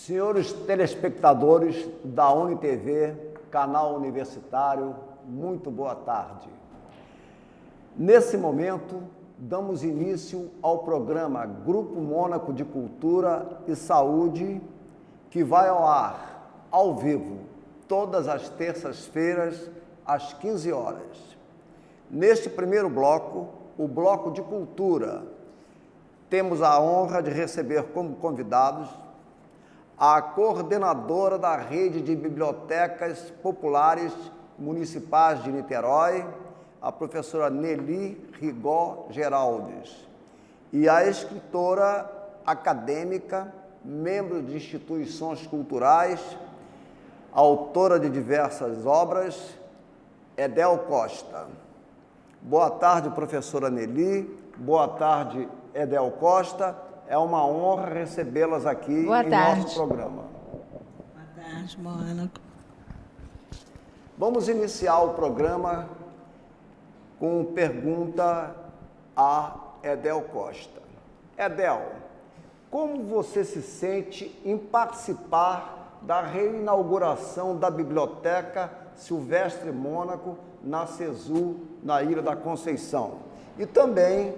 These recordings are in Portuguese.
Senhores telespectadores da UniTV, canal universitário, muito boa tarde. Nesse momento, damos início ao programa Grupo Mônaco de Cultura e Saúde, que vai ao ar, ao vivo, todas as terças-feiras, às 15 horas. Neste primeiro bloco, o Bloco de Cultura, temos a honra de receber como convidados a coordenadora da Rede de Bibliotecas Populares Municipais de Niterói, a professora Nelly Rigó Geraldes, e a escritora acadêmica, membro de instituições culturais, autora de diversas obras, Edel Costa. Boa tarde, professora Nelly. Boa tarde, Edel Costa. É uma honra recebê-las aqui em nosso programa. Boa tarde, Mônaco. Vamos iniciar o programa com pergunta a Edel Costa. Edel, como você se sente em participar da reinauguração da Biblioteca Silvestre Mônaco na CESU, na Ilha da Conceição? E também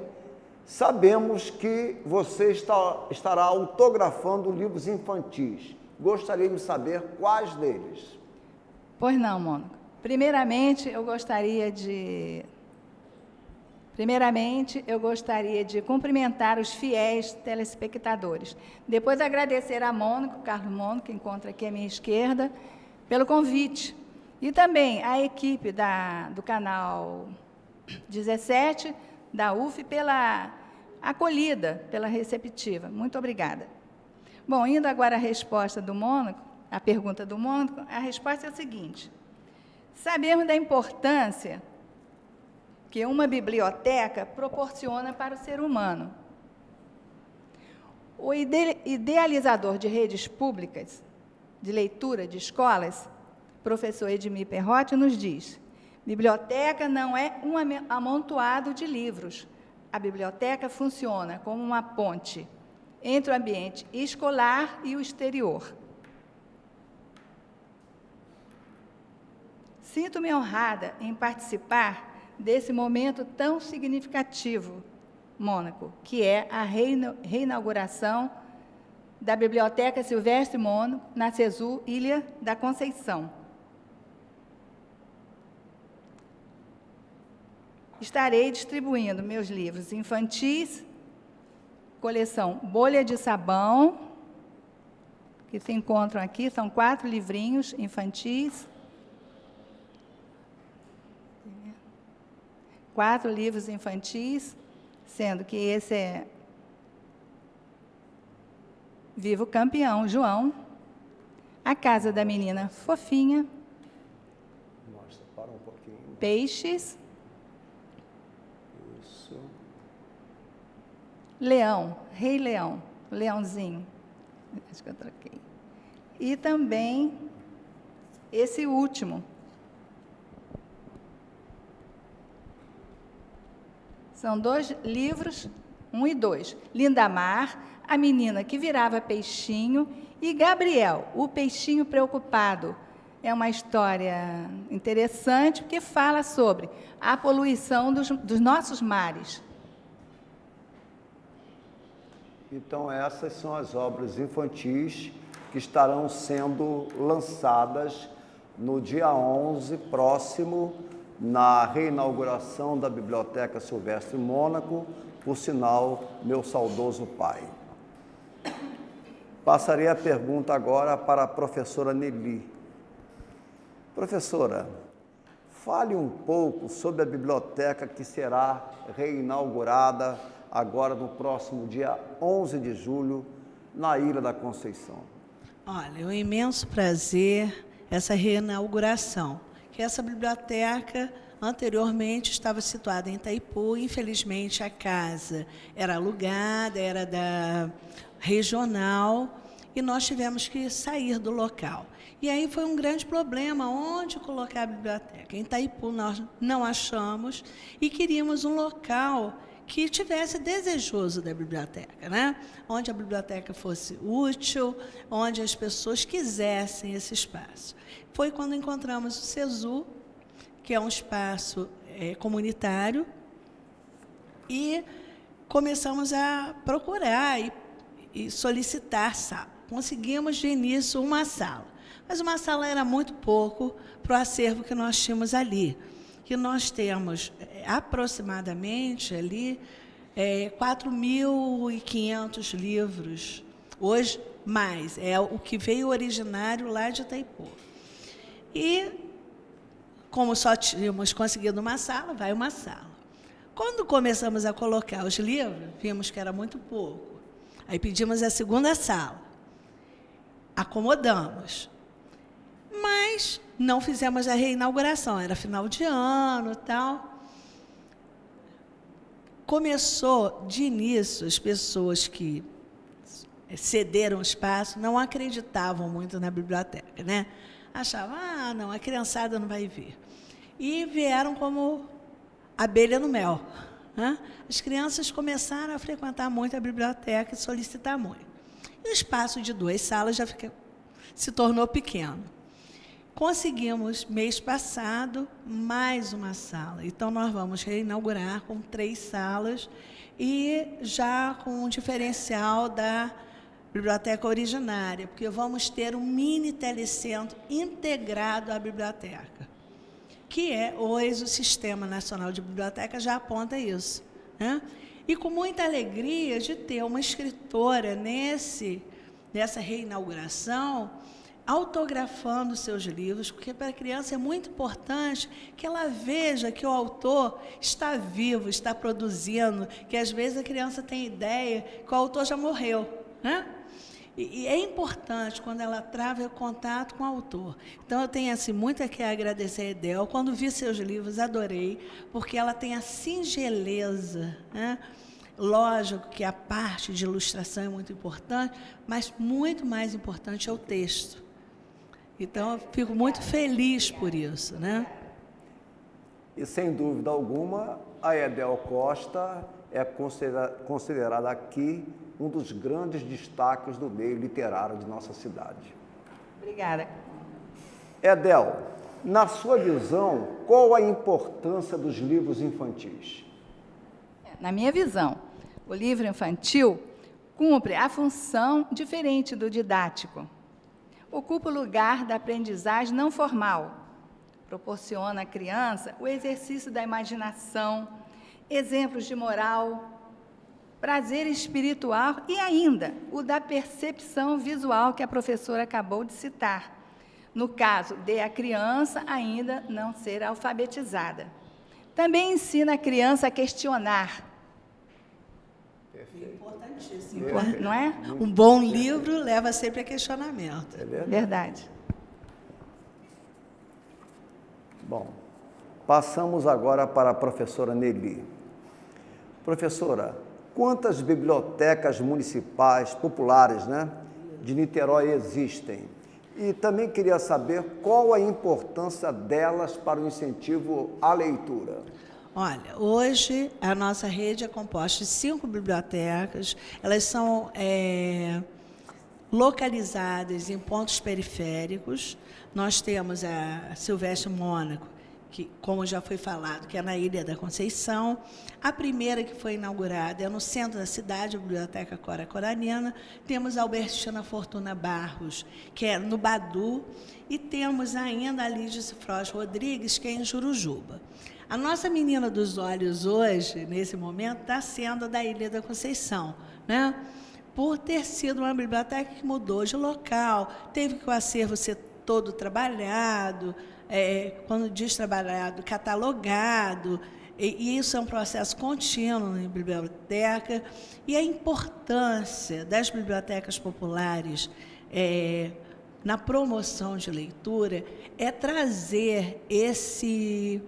sabemos que você estará autografando livros infantis. Gostaria de saber quais deles. Pois não, Mônaco. Primeiramente, eu gostaria de cumprimentar os fiéis telespectadores. Depois, agradecer a Mônaco, Carlos Mônaco, que encontra aqui à minha esquerda, pelo convite. E também a equipe do canal 17, da UF, pela acolhida, pela receptiva. Muito obrigada. Bom, indo agora à resposta do Mônaco, a pergunta do Mônaco, a resposta é a seguinte: sabemos da importância que uma biblioteca proporciona para o ser humano. O idealizador de redes públicas de leitura de escolas, professor Edmir Perrotti, nos diz: biblioteca não é um amontoado de livros. A biblioteca funciona como uma ponte entre o ambiente escolar e o exterior. Sinto-me honrada em participar desse momento tão significativo, Mônaco, que é a reinauguração da Biblioteca Silvestre Mônaco, na CESU, Ilha da Conceição. Estarei distribuindo meus livros infantis, coleção Bolha de Sabão, que se encontram aqui, são 4 livrinhos infantis, 4 livros infantis, sendo que esse é Vivo Campeão, João, A Casa da Menina Fofinha, Mostra, para um pouquinho. Peixes, Isso. Leão, Rei Leão, Leãozinho, acho que eu troquei. E também esse último, são 2 livros, 1 e 2. Lindamar, a menina que virava peixinho, e Gabriel, o peixinho preocupado. É uma história interessante, porque fala sobre a poluição dos nossos mares. Então, essas são as obras infantis que estarão sendo lançadas no dia 11, próximo, na reinauguração da Biblioteca Silvestre Mônaco, por sinal, meu saudoso pai. Passarei a pergunta agora para a professora Nelly. Professora, fale um pouco sobre a biblioteca que será reinaugurada agora no próximo dia 11 de julho, na Ilha da Conceição. Olha, é um imenso prazer essa reinauguração, que essa biblioteca anteriormente estava situada em Itaipu. Infelizmente, a casa era alugada, era da regional, e nós tivemos que sair do local. E aí foi um grande problema, onde colocar a biblioteca. Em Itaipu nós não achamos, e queríamos um local que tivesse desejoso da biblioteca, né? Onde a biblioteca fosse útil, onde as pessoas quisessem esse espaço. Foi quando encontramos o CESU, que é um espaço comunitário, e começamos a procurar e solicitar sala. Conseguimos, de início, uma sala. Mas uma sala era muito pouco para o acervo que nós tínhamos ali. Que nós temos aproximadamente ali 4.500 livros. Hoje, mais. É o que veio originário lá de Itaipu. E, como só tínhamos conseguido uma sala, vai uma sala. Quando começamos a colocar os livros, vimos que era muito pouco. Aí pedimos a segunda sala. Acomodamos. Mas não fizemos a reinauguração, era final de ano e tal. Começou, de início, as pessoas que cederam espaço não acreditavam muito na biblioteca, né? Achavam, não, a criançada não vai vir. E vieram como abelha no mel, né? As crianças começaram a frequentar muito a biblioteca e solicitar muito. E o espaço de 2 salas já se tornou pequeno. Conseguimos, mês passado, mais uma sala. Então, nós vamos reinaugurar com 3 salas e já com um diferencial da biblioteca originária, porque vamos ter um mini telecentro integrado à biblioteca, que é, hoje, o Sistema Nacional de Biblioteca já aponta isso, né? E com muita alegria de ter uma escritora nessa reinauguração, autografando seus livros, porque para a criança é muito importante que ela veja que o autor está vivo, está produzindo, que às vezes a criança tem ideia que o autor já morreu, né? E é importante quando ela trava o contato com o autor. Então, eu tenho assim, muito a que agradecer a Edel. Quando vi seus livros, adorei, porque ela tem a singeleza, né? Lógico que a parte de ilustração é muito importante, mas muito mais importante é o texto. Então, eu fico muito feliz por isso, né? E, sem dúvida alguma, a Edel Costa é considerada aqui um dos grandes destaques do meio literário de nossa cidade. Obrigada. Edel, na sua visão, qual a importância dos livros infantis? Na minha visão, o livro infantil cumpre a função diferente do didático. Ocupa o lugar da aprendizagem não formal. Proporciona à criança o exercício da imaginação, exemplos de moral, prazer espiritual e ainda o da percepção visual que a professora acabou de citar, no caso de a criança ainda não ser alfabetizada. Também ensina a criança a questionar. Importantíssimo, não é? Um bom livro leva sempre a questionamento. É verdade? Verdade. Bom, passamos agora para a professora Nelly. Professora, quantas bibliotecas municipais populares, né, de Niterói existem? E também queria saber qual a importância delas para o incentivo à leitura. Olha, hoje a nossa rede é composta de 5 bibliotecas, elas são localizadas em pontos periféricos. Nós temos a Silvestre Mônaco, que, como já foi falado, que é na Ilha da Conceição. A primeira que foi inaugurada é no centro da cidade, a Biblioteca Cora Coralina. Temos a Albertina Fortuna Barros, que é no Badu. E temos ainda a Lídia Cifrós Rodrigues, que é em Jurujuba. A nossa menina dos olhos hoje, nesse momento, está sendo da Ilha da Conceição, né? Por ter sido uma biblioteca que mudou de local, teve que o acervo ser todo trabalhado, quando diz trabalhado, catalogado, e isso é um processo contínuo em biblioteca, e a importância das bibliotecas populares na promoção de leitura é trazer esse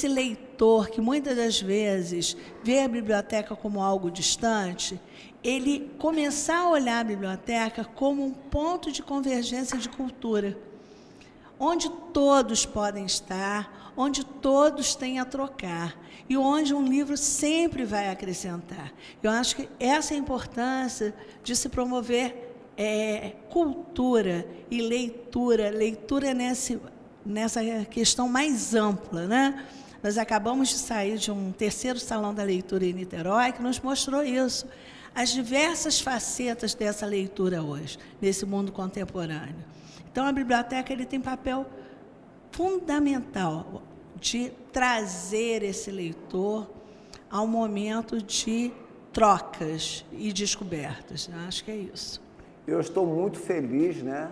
leitor que muitas das vezes vê a biblioteca como algo distante, ele começar a olhar a biblioteca como um ponto de convergência de cultura, onde todos podem estar, onde todos têm a trocar e onde um livro sempre vai acrescentar. Eu acho que essa é a importância de se promover cultura e leitura nessa questão mais ampla, né? Nós acabamos de sair de um terceiro Salão da Leitura em Niterói, que nos mostrou isso, as diversas facetas dessa leitura hoje, nesse mundo contemporâneo. Então, a biblioteca tem papel fundamental de trazer esse leitor ao momento de trocas e descobertas. Eu acho que é isso. Eu estou muito feliz, né,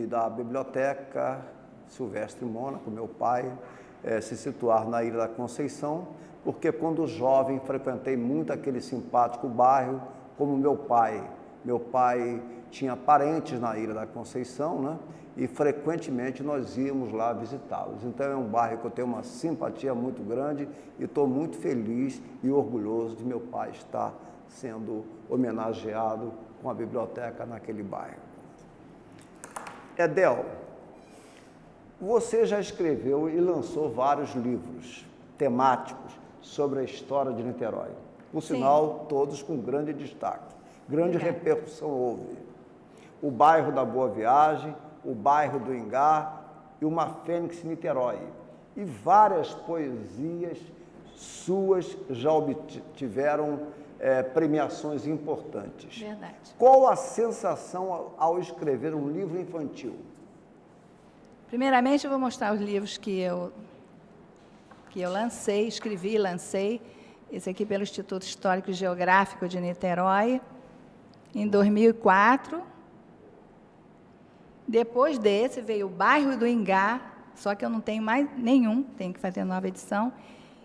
da Biblioteca Silvestre Mônaco, meu pai, se situar na Ilha da Conceição, porque quando jovem frequentei muito aquele simpático bairro, como meu pai. Meu pai tinha parentes na Ilha da Conceição, né, e frequentemente nós íamos lá visitá-los. Então é um bairro que eu tenho uma simpatia muito grande e estou muito feliz e orgulhoso de meu pai estar sendo homenageado com a biblioteca naquele bairro. Edel, você já escreveu e lançou vários livros temáticos sobre a história de Niterói. Por sinal, todos com grande destaque. Grande repercussão houve. O bairro da Boa Viagem, o bairro do Ingá e uma Fênix Niterói. E várias poesias suas já obtiveram premiações importantes. Verdade. Qual a sensação ao escrever um livro infantil? Primeiramente, eu vou mostrar os livros que eu lancei, escrevi e lancei. Esse aqui pelo Instituto Histórico e Geográfico de Niterói, em 2004. Depois desse, veio o Bairro do Ingá, só que eu não tenho mais nenhum, tenho que fazer nova edição.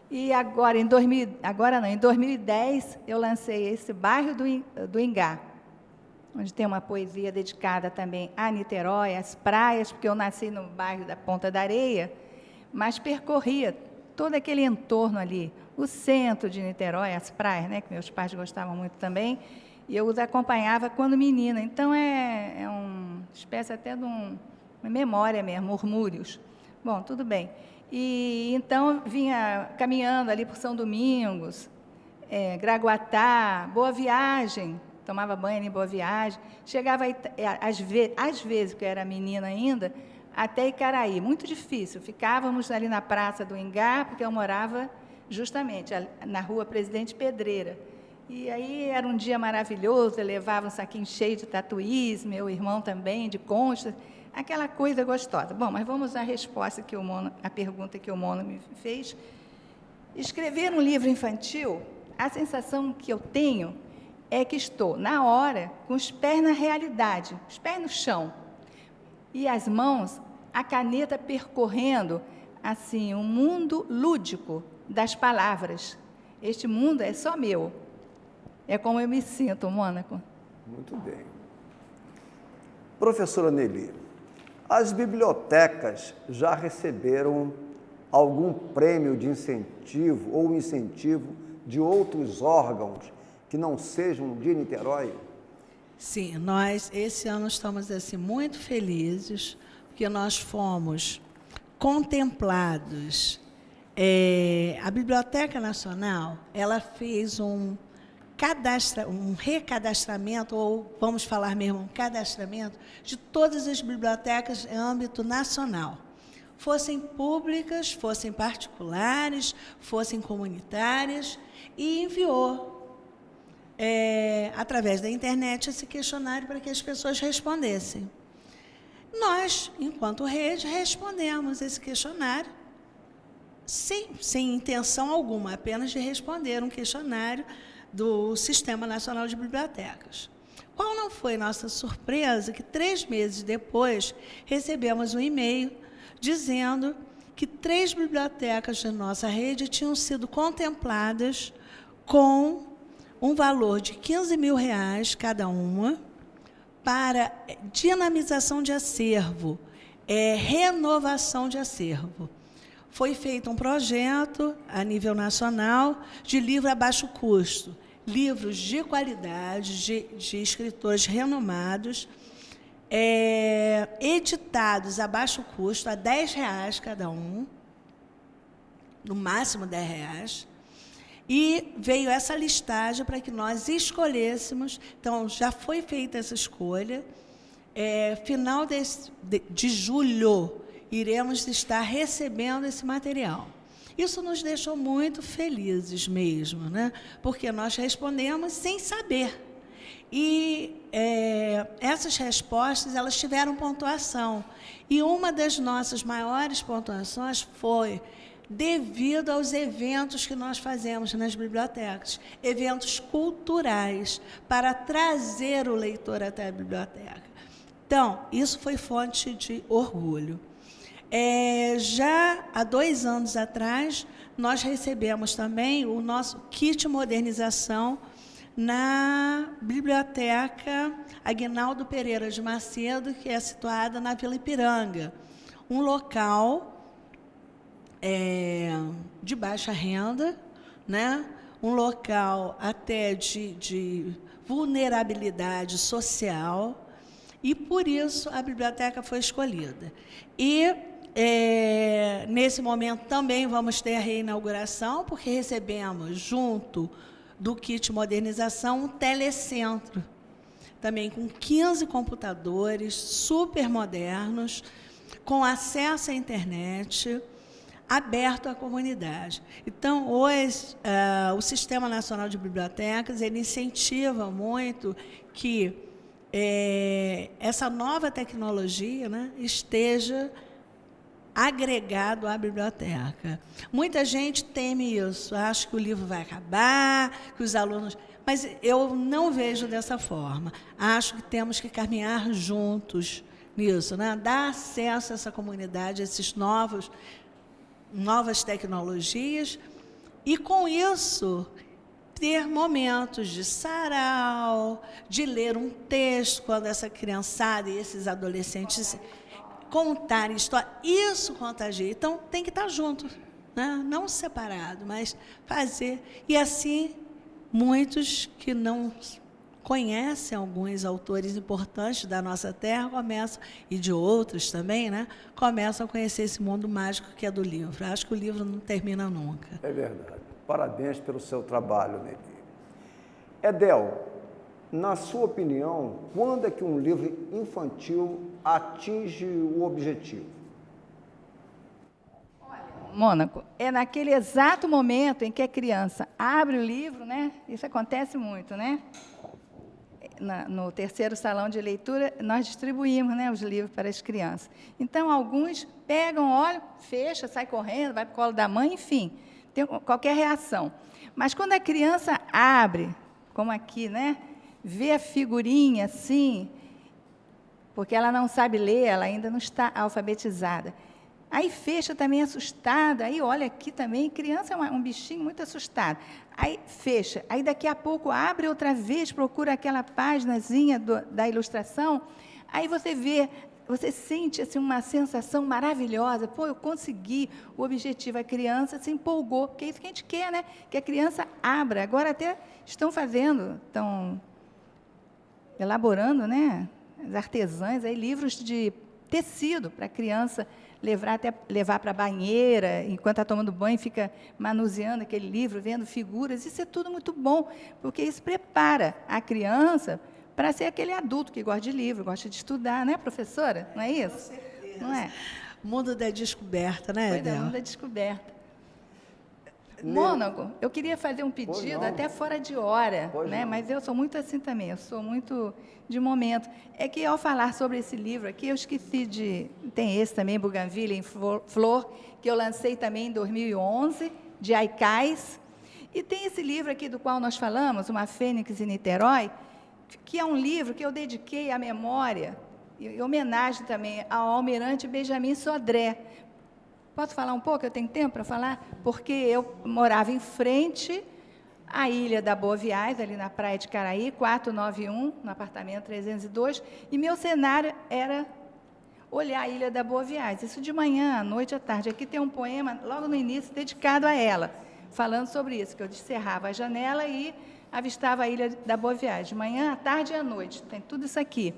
E agora, em 2010, eu lancei esse Bairro do Ingá, onde tem uma poesia dedicada também a Niterói, às praias, porque eu nasci no bairro da Ponta da Areia, mas percorria todo aquele entorno ali, o centro de Niterói, as praias, né, que meus pais gostavam muito também, e eu os acompanhava quando menina. Então, é uma espécie até de uma memória mesmo, murmúrios. Bom, tudo bem. E então vinha caminhando ali por São Domingos, Graguatá, Boa Viagem, tomava banho em Boa Viagem, chegava às vezes, que eu era menina ainda, até Icaraí, muito difícil. Ficávamos ali na Praça do Ingá, porque eu morava justamente na Rua Presidente Pedreira. E aí era um dia maravilhoso, eu levava um saquinho cheio de tatuís, meu irmão também, de conchas, aquela coisa gostosa. Bom, mas vamos à resposta a pergunta que o Mono me fez. Escrever um livro infantil, a sensação que eu tenho é que estou, na hora, com os pés na realidade, os pés no chão, e as mãos, a caneta percorrendo, assim, um mundo lúdico das palavras. Este mundo é só meu. É como eu me sinto, Mônaco. Muito bem. Professora Nelly, as bibliotecas já receberam algum prêmio de incentivo ou incentivo de outros órgãos que não sejam de Niterói? Sim, nós esse ano estamos assim muito felizes, porque nós fomos contemplados. A Biblioteca Nacional, ela fez um recadastramento, ou vamos falar mesmo, um cadastramento de todas as bibliotecas em âmbito nacional. Fossem públicas, fossem particulares, fossem comunitárias, e enviou, através da internet, esse questionário para que as pessoas respondessem. Nós, enquanto rede, respondemos esse questionário, sem intenção alguma, apenas de responder um questionário do Sistema Nacional de Bibliotecas. Qual não foi nossa surpresa que 3 meses depois recebemos um e-mail dizendo que 3 bibliotecas de nossa rede tinham sido contempladas com um valor de R$15.000 cada uma para dinamização de acervo, renovação de acervo. Foi feito um projeto a nível nacional de livro a baixo custo, livros de qualidade, de escritores renomados, editados a baixo custo, a R$10 cada um, no máximo R$10. E veio essa listagem para que nós escolhêssemos. Então, já foi feita essa escolha. Final de julho, iremos estar recebendo esse material. Isso nos deixou muito felizes mesmo, né? Porque nós respondemos sem saber. E essas respostas, elas tiveram pontuação. E uma das nossas maiores pontuações foi devido aos eventos que nós fazemos nas bibliotecas, eventos culturais, para trazer o leitor até a biblioteca. Então, isso foi fonte de orgulho. Já há 2 anos atrás, nós recebemos também o nosso kit modernização na Biblioteca Aguinaldo Pereira de Macedo, que é situada na Vila Ipiranga, um local de baixa renda, né? Um local até de vulnerabilidade social, e por isso a biblioteca foi escolhida. E nesse momento também vamos ter a reinauguração, porque recebemos, junto do kit modernização, um telecentro, também com 15 computadores super modernos, com acesso à internet, aberto à comunidade. Então, hoje, o Sistema Nacional de Bibliotecas, ele incentiva muito que essa nova tecnologia, né, esteja agregado à biblioteca. Muita gente teme isso, acha que o livro vai acabar, que os alunos... Mas eu não vejo dessa forma. Acho que temos que caminhar juntos nisso, né? Dar acesso a essa comunidade, a esses novas tecnologias, e, com isso, ter momentos de sarau, de ler um texto, quando essa criançada e esses adolescentes contarem história. Isso contagia. Então, tem que estar junto, né? Não separado, mas fazer. E, assim, muitos que não conhecem alguns autores importantes da nossa terra começam, e de outros também, né? Começam a conhecer esse mundo mágico que é do livro. Acho que o livro não termina nunca. É verdade. Parabéns pelo seu trabalho, Nelly. Edel, na sua opinião, quando é que um livro infantil atinge o objetivo? Olha, Mônaco, é naquele exato momento em que a criança abre o livro, né? Isso acontece muito, né? No terceiro salão de leitura, nós distribuímos, né, os livros para as crianças. Então, alguns pegam, olham, fecha, sai correndo, vai para o colo da mãe, enfim, tem qualquer reação. Mas quando a criança abre, como aqui, né, vê a figurinha assim, porque ela não sabe ler, ela ainda não está alfabetizada. Aí fecha também assustada, aí olha aqui também, criança é um bichinho muito assustado. Aí fecha, aí daqui a pouco abre outra vez, procura aquela páginazinha da ilustração, aí você vê, você sente assim, uma sensação maravilhosa, pô, eu consegui o objetivo, a criança se empolgou, porque é isso que a gente quer, né? Que a criança abra. Agora até estão elaborando, né, as artesãs, aí, livros de tecido para a criança levar para a banheira, enquanto está tomando banho, fica manuseando aquele livro, vendo figuras. Isso é tudo muito bom, porque isso prepara a criança para ser aquele adulto que gosta de livro, gosta de estudar, né, professora? Não é isso? Com certeza. Não é? Mundo da descoberta, né, Pois é, Edel? mundo da descoberta. Mônaco, eu queria fazer um pedido, até fora de hora, né? Mas eu sou muito assim também, eu sou muito de momento. É que, ao falar sobre esse livro aqui, eu esqueci de... Tem esse também, Bougainville em Flor, que eu lancei também em 2011, de Aicais. E tem esse livro aqui do qual nós falamos, Uma Fênix em Niterói, que é um livro que eu dediquei à memória, em homenagem também ao almirante Benjamin Sodré. Posso falar um pouco? Eu tenho tempo para falar? Porque eu morava em frente à Ilha da Boa Viagem, ali na Praia de Caraí, 491, no apartamento 302, e meu cenário era olhar a Ilha da Boa Viagem. Isso de manhã, à noite, à tarde. Aqui tem um poema, logo no início, dedicado a ela, falando sobre isso, que eu descerrava a janela e avistava a Ilha da Boa Viagem, de manhã, à tarde e à noite. Tem tudo isso aqui.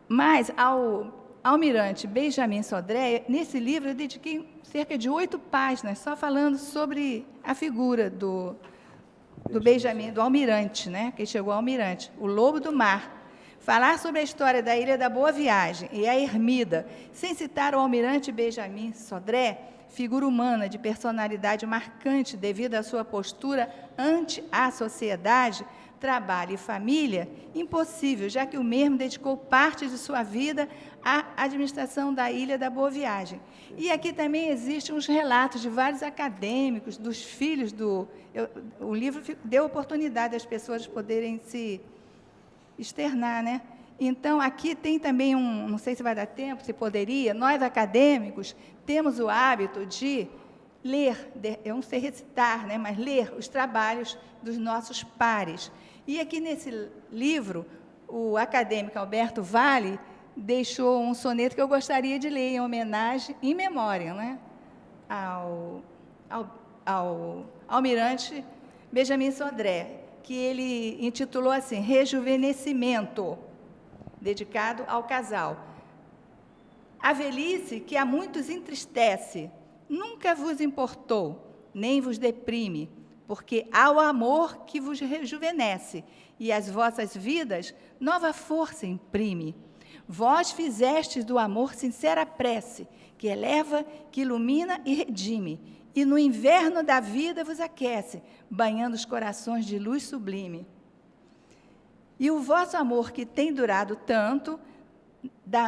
Mas, ao almirante Benjamin Sodré, nesse livro eu dediquei cerca de 8 páginas só falando sobre a figura do Benjamin, do almirante, né, que chegou ao almirante, o lobo do mar. Falar sobre a história da Ilha da Boa Viagem e a Ermida, sem citar o almirante Benjamin Sodré, figura humana de personalidade marcante devido à sua postura ante a sociedade, trabalho e família, impossível, já que o mesmo dedicou parte de sua vida à administração da Ilha da Boa Viagem. E aqui também existem uns relatos de vários acadêmicos, dos filhos do... o livro deu oportunidade às pessoas poderem se externar, né? Então, aqui tem também não sei se vai dar tempo, se poderia, nós acadêmicos temos o hábito de ler, eu não sei recitar, né, mas ler os trabalhos dos nossos pares. E aqui nesse livro, o acadêmico Alberto Vale deixou um soneto que eu gostaria de ler em homenagem, em memória, né, ao almirante Benjamin Sodré, que ele intitulou assim, Rejuvenescimento, dedicado ao casal. A velhice que a muitos entristece, nunca vos importou, nem vos deprime, porque há o amor que vos rejuvenesce, e as vossas vidas nova força imprime. Vós fizestes do amor sincera prece, que eleva, que ilumina e redime, e no inverno da vida vos aquece, banhando os corações de luz sublime. E o vosso amor, que tem durado tanto,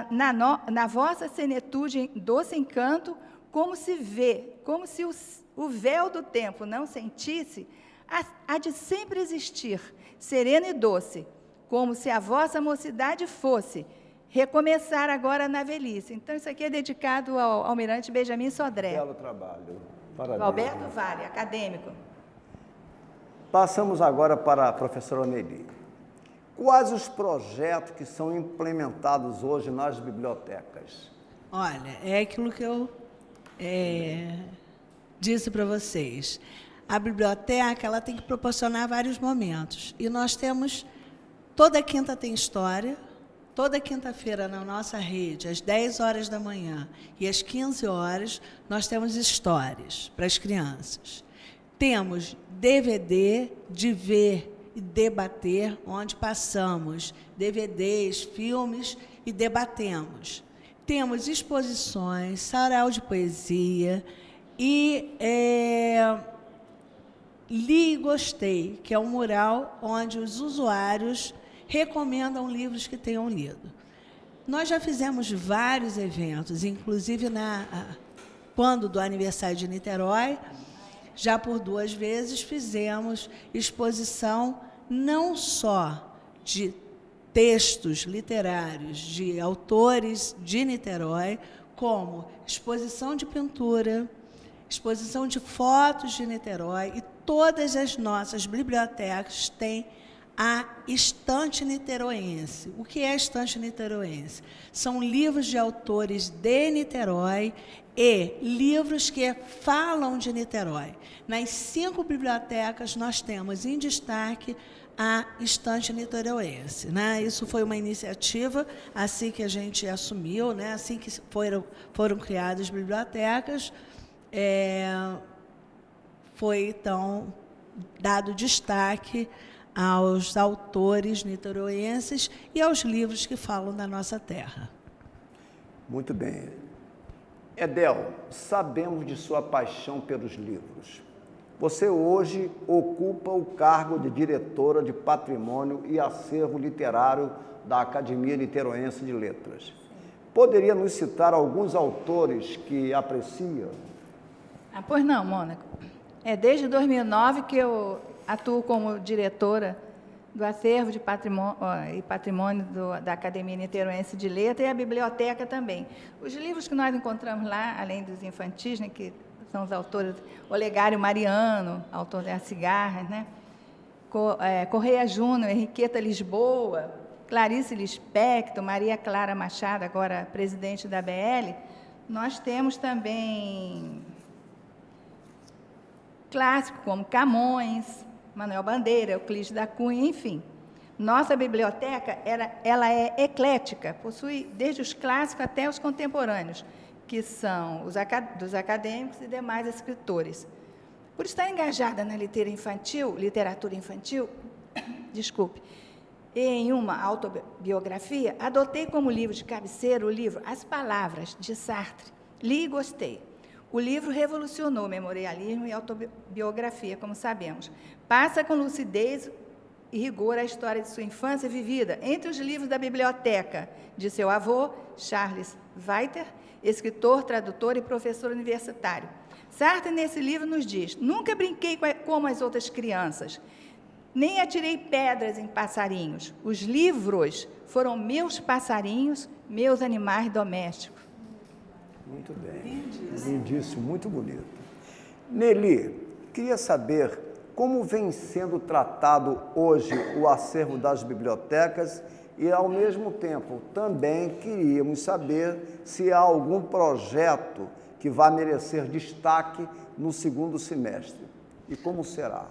na vossa senetude doce encanto, como se vê, como se o véu do tempo não sentisse, há de sempre existir, sereno e doce, como se a vossa mocidade fosse, recomeçar agora na velhice. Então, isso aqui é dedicado ao almirante Benjamin Sodré. Belo trabalho. Parabéns. Alberto Vale, acadêmico. Passamos agora para a professora Nelly. Quais os projetos que são implementados hoje nas bibliotecas? Olha, é aquilo que eu disse para vocês. A biblioteca ela tem que proporcionar vários momentos. E nós temos, toda quinta tem história, toda quinta-feira na nossa rede, às 10 horas da manhã e às 15 horas, nós temos histórias para as crianças. Temos DVD de ver e debater, onde passamos DVDs, filmes e debatemos. Temos exposições, sarau de poesia e Li e Gostei, que é um mural onde os usuários recomendam livros que tenham lido. Nós já fizemos vários eventos, inclusive quando do aniversário de Niterói, já por 2 vezes fizemos exposição não só de textos literários de autores de Niterói, como exposição de pintura, exposição de fotos de Niterói, e todas as nossas bibliotecas têm a estante niteroense. O que é a estante niteroense? São livros de autores de Niterói e livros que falam de Niterói. Nas 5 bibliotecas, nós temos em destaque a estante niteroense, né? Isso foi uma iniciativa assim que a gente assumiu, né? Assim que foram criadas bibliotecas, foi, então, dado destaque aos autores niteroenses e aos livros que falam da nossa terra. Muito bem. Edel, sabemos de sua paixão pelos livros. Você hoje ocupa o cargo de diretora de Patrimônio e Acervo Literário da Academia Niteroense de Letras. Poderia nos citar alguns autores que aprecia? Pois não, Mônaco. Desde 2009 que eu atuo como diretora do Acervo de Patrimônio da Academia Niteroense de Letras e a biblioteca também. Os livros que nós encontramos lá, além dos infantis, né, que são os autores, Olegário Mariano, autor das Cigarras, né? Correia Júnior, Henriqueta Lisboa, Clarice Lispector, Maria Clara Machado, agora presidente da BL. Nós temos também clássicos como Camões, Manuel Bandeira, Euclides da Cunha, enfim. Nossa biblioteca ela é eclética, possui desde os clássicos até os contemporâneos, que são dos acadêmicos e demais escritores. Por estar engajada na literatura infantil, desculpe, e em uma autobiografia, adotei como livro de cabeceira o livro As Palavras, de Sartre. Li e gostei. O livro revolucionou o memorialismo e autobiografia, como sabemos. Passa com lucidez e rigor a história de sua infância vivida entre os livros da biblioteca de seu avô, Charles Weiter, escritor, tradutor e professor universitário. Sartre, nesse livro, nos diz: nunca brinquei como as outras crianças, nem atirei pedras em passarinhos. Os livros foram meus passarinhos, meus animais domésticos. Muito bem. Lindíssimo, muito bonito. Nelly, queria saber como vem sendo tratado hoje o acervo das bibliotecas e, ao mesmo tempo, também queríamos saber se há algum projeto que vai merecer destaque no segundo semestre. E como será?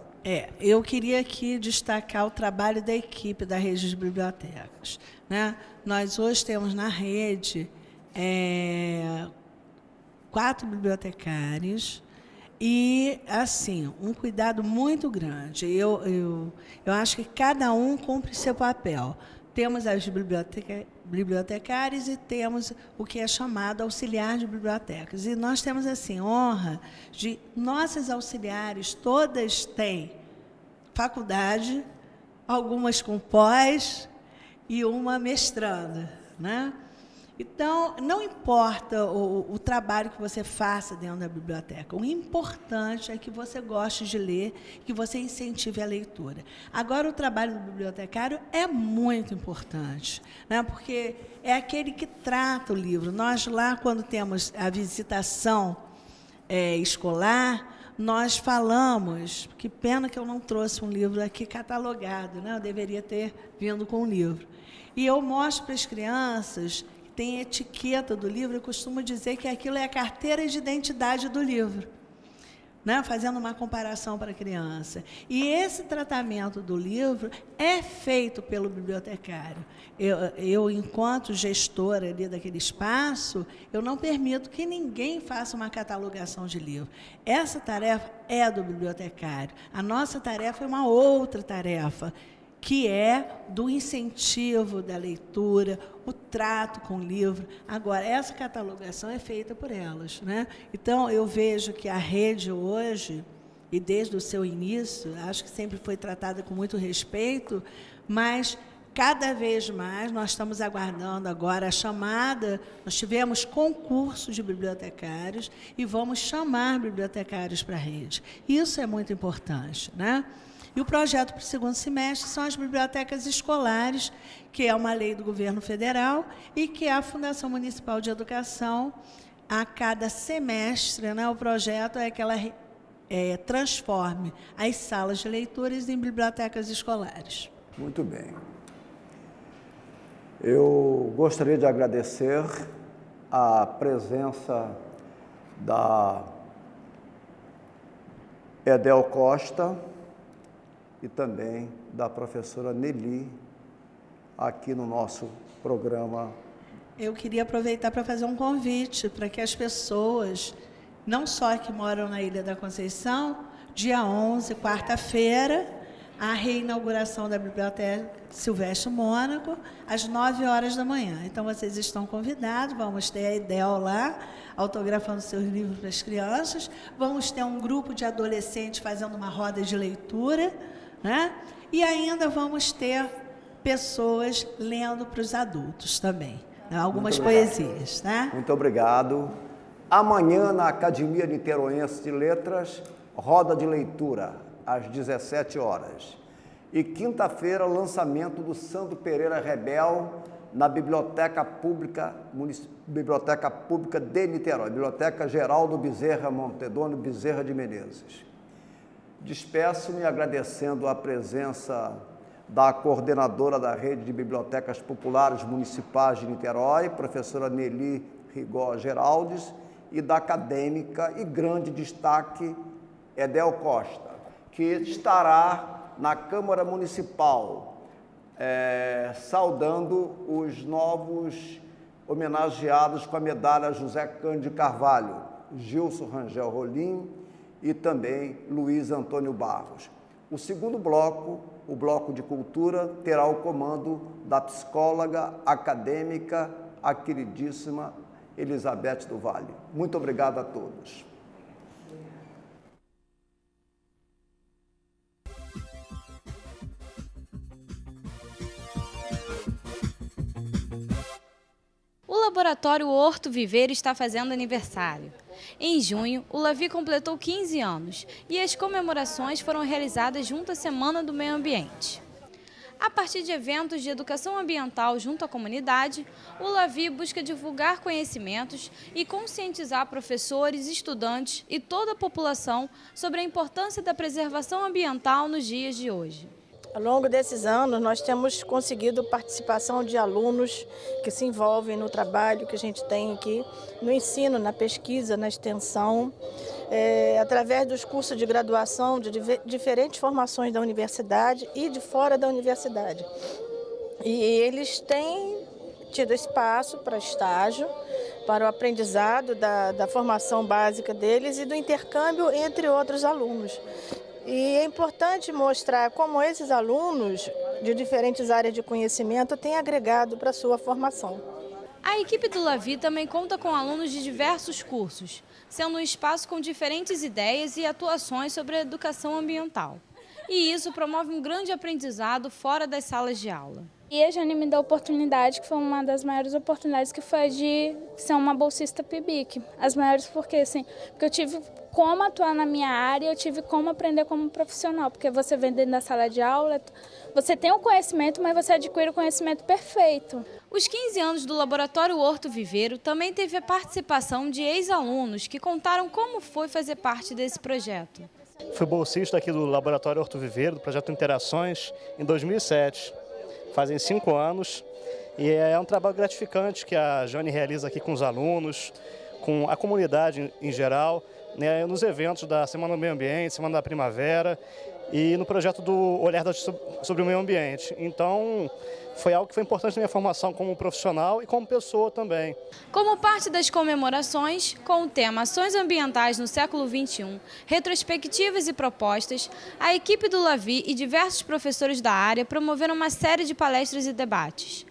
Eu queria aqui destacar o trabalho da equipe da rede de bibliotecas, né? Nós hoje temos na rede 4 bibliotecários e, assim, um cuidado muito grande. Eu acho que cada um cumpre seu papel. Temos as bibliotecárias e temos o que é chamado auxiliar de bibliotecas. E nós temos, assim, honra de nossas auxiliares, todas têm faculdade, algumas com pós e uma mestrando, né? Então, não importa o trabalho que você faça dentro da biblioteca, o importante é que você goste de ler, que você incentive a leitura. Agora, o trabalho do bibliotecário é muito importante, né? Porque é aquele que trata o livro. Nós, lá, quando temos a visitação escolar, nós falamos, que pena que eu não trouxe um livro aqui catalogado, né? Eu deveria ter vindo com um livro. E eu mostro para as crianças, tem etiqueta do livro, eu costumo dizer que aquilo é a carteira de identidade do livro, né? Fazendo uma comparação para a criança. E esse tratamento do livro é feito pelo bibliotecário. Eu, enquanto gestora ali daquele espaço, eu não permito que ninguém faça uma catalogação de livro. Essa tarefa é do bibliotecário. A nossa tarefa é uma outra tarefa, que é do incentivo da leitura, o trato com o livro. Agora, essa catalogação é feita por elas, né? Então, eu vejo que a rede hoje, e desde o seu início, acho que sempre foi tratada com muito respeito, mas cada vez mais nós estamos aguardando agora a chamada, nós tivemos concurso de bibliotecários e vamos chamar bibliotecários para a rede. Isso é muito importante, né? E o projeto para o segundo semestre são as bibliotecas escolares, que é uma lei do governo federal e que a Fundação Municipal de Educação, a cada semestre, né, o projeto é que ela transforme as salas de leituras em bibliotecas escolares. Muito bem. Eu gostaria de agradecer a presença da Edel Costa e também da professora Nelly, aqui no nosso programa. Eu queria aproveitar para fazer um convite para que as pessoas, não só que moram na Ilha da Conceição, dia 11, quarta-feira, a reinauguração da Biblioteca Silvestre Mônaco, às 9 horas da manhã. Então, vocês estão convidados, vamos ter a Edel lá, autografando seus livros para as crianças, vamos ter um grupo de adolescentes fazendo uma roda de leitura, né? E ainda vamos ter pessoas lendo para os adultos também, né? Algumas poesias, tá? Muito obrigado. Amanhã, na Academia Niteroense de Letras, roda de leitura, às 17 horas. E quinta-feira, lançamento do Sandro Pereira Rebel na Biblioteca Pública de Niterói, Biblioteca Geraldo Bezerra Montedônio Bezerra de Menezes. Despeço-me agradecendo a presença da coordenadora da Rede de Bibliotecas Populares Municipais de Niterói, professora Nelly Rigó Geraldes, e da acadêmica e grande destaque Edel Costa, que estará na Câmara Municipal saudando os novos homenageados com a medalha José Cândido Carvalho, Gilson Rangel Rolim e também Luiz Antônio Barros. O segundo bloco, o bloco de cultura, terá o comando da psicóloga acadêmica, a queridíssima Elizabeth do Vale. Muito obrigado a todos. O Laboratório Horto Viveiro está fazendo aniversário. Em junho, o LAVI completou 15 anos e as comemorações foram realizadas junto à Semana do Meio Ambiente. A partir de eventos de educação ambiental junto à comunidade, o LAVI busca divulgar conhecimentos e conscientizar professores, estudantes e toda a população sobre a importância da preservação ambiental nos dias de hoje. Ao longo desses anos, nós temos conseguido participação de alunos que se envolvem no trabalho que a gente tem aqui, no ensino, na pesquisa, na extensão, através dos cursos de graduação de diferentes formações da universidade e de fora da universidade. E eles têm tido espaço para estágio, para o aprendizado da formação básica deles e do intercâmbio entre outros alunos. E é importante mostrar como esses alunos de diferentes áreas de conhecimento têm agregado para a sua formação. A equipe do LAVI também conta com alunos de diversos cursos, sendo um espaço com diferentes ideias e atuações sobre a educação ambiental. E isso promove um grande aprendizado fora das salas de aula. E a Jane me deu a oportunidade, que foi uma das maiores oportunidades, que foi de ser uma bolsista PIBIC. As maiores porque eu tive como atuar na minha área, eu tive como aprender como profissional, porque você vem dentro da sala de aula, você tem o conhecimento, mas você adquire o conhecimento perfeito. Os 15 anos do Laboratório Horto Viveiro também teve a participação de ex-alunos que contaram como foi fazer parte desse projeto. Fui bolsista aqui do Laboratório Horto Viveiro, do projeto Interações, em 2007. Fazem 5 anos e é um trabalho gratificante que a Jane realiza aqui com os alunos, com a comunidade em geral, né, nos eventos da Semana do Meio Ambiente, Semana da Primavera e no projeto do Olhar sobre o Meio Ambiente. Então, foi algo que foi importante na minha formação como profissional e como pessoa também. Como parte das comemorações, com o tema Ações Ambientais no Século XXI, retrospectivas e propostas, a equipe do LAVI e diversos professores da área promoveram uma série de palestras e debates.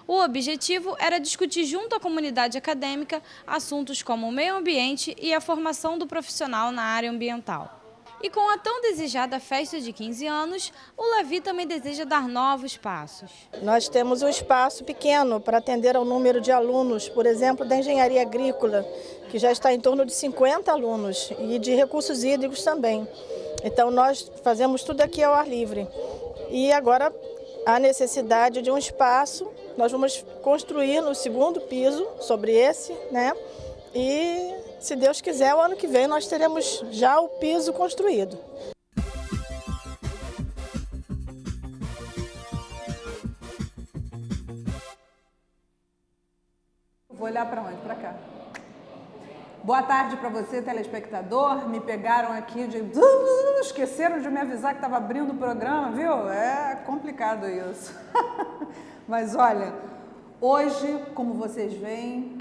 O objetivo era discutir junto à comunidade acadêmica assuntos como o meio ambiente e a formação do profissional na área ambiental. E com a tão desejada festa de 15 anos, o LAVI também deseja dar novos passos. Nós temos um espaço pequeno para atender ao número de alunos, por exemplo, da engenharia agrícola, que já está em torno de 50 alunos, e de recursos hídricos também. Então, nós fazemos tudo aqui ao ar livre. E agora, há necessidade de um espaço, nós vamos construir no segundo piso, sobre esse, né? E, se Deus quiser, o ano que vem nós teremos já o piso construído. Vou olhar para onde? Para cá. Boa tarde para você, telespectador. Me pegaram aqui esqueceram de me avisar que estava abrindo o programa, viu? É complicado isso. Mas olha, hoje, como vocês veem,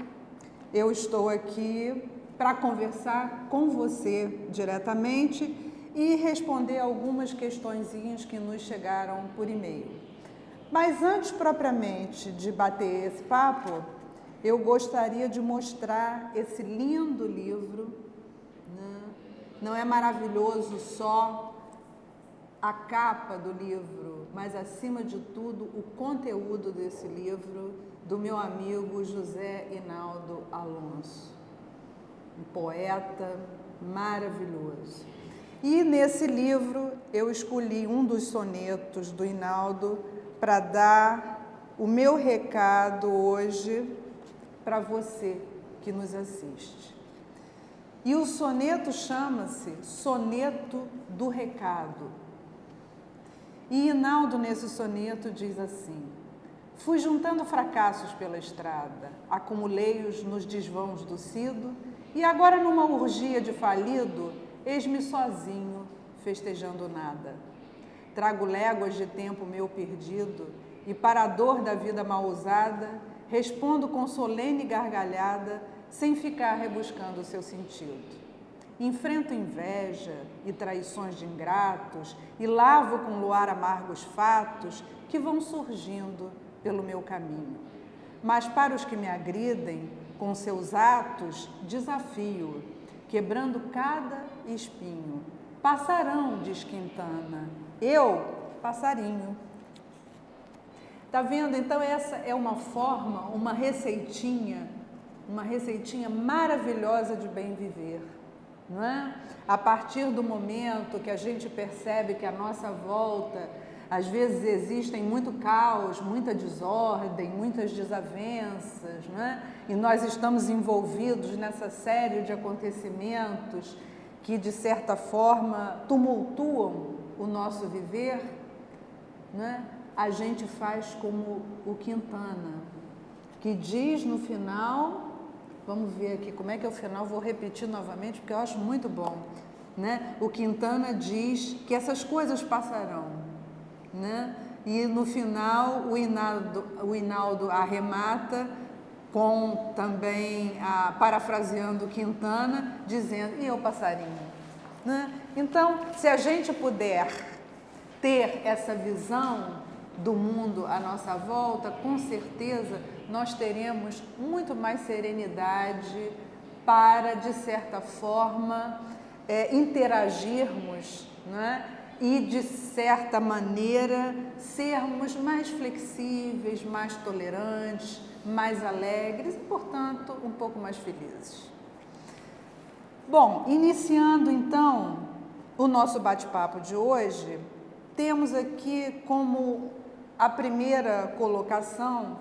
eu estou aqui para conversar com você diretamente e responder algumas questõezinhas que nos chegaram por e-mail. Mas antes propriamente de bater esse papo, eu gostaria de mostrar esse lindo livro, né? Não é maravilhoso só a capa do livro, mas acima de tudo o conteúdo desse livro do meu amigo José Hinaldo Alonso, um poeta maravilhoso. E nesse livro eu escolhi um dos sonetos do Hinaldo para dar o meu recado hoje para você que nos assiste. E o soneto chama-se Soneto do Recado. E Hinaldo, nesse soneto, diz assim: fui juntando fracassos pela estrada, acumulei-os nos desvãos do Cido, e agora numa orgia de falido, eis-me sozinho, festejando nada. trago léguas de tempo meu perdido, e para a dor da vida mal usada, respondo com solene gargalhada, sem ficar rebuscando o seu sentido. Enfrento inveja e traições de ingratos, e lavo com luar amargos fatos que vão surgindo pelo meu caminho. Mas para os que me agridem, com seus atos, desafio, quebrando cada espinho. Passarão, diz Quintana, eu, passarinho. Tá vendo? Então essa é uma forma, uma receitinha maravilhosa de bem viver, não é? A partir do momento que a gente percebe que à nossa volta, às vezes existem muito caos, muita desordem, muitas desavenças, não é? E nós estamos envolvidos nessa série de acontecimentos que, de certa forma, tumultuam o nosso viver, não é? A gente faz como o Quintana, que diz no final, vamos ver aqui como é que é o final, vou repetir novamente porque eu acho muito bom, né? O Quintana diz que essas coisas passarão, né? E no final o Hinaldo arremata com também, parafraseando Quintana, dizendo, e eu passarinho, né? Então, se a gente puder ter essa visão do mundo à nossa volta, com certeza nós teremos muito mais serenidade para, de certa forma, interagirmos, né? E, de certa maneira, sermos mais flexíveis, mais tolerantes, mais alegres e, portanto, um pouco mais felizes. Bom, iniciando então o nosso bate-papo de hoje, temos aqui como a primeira colocação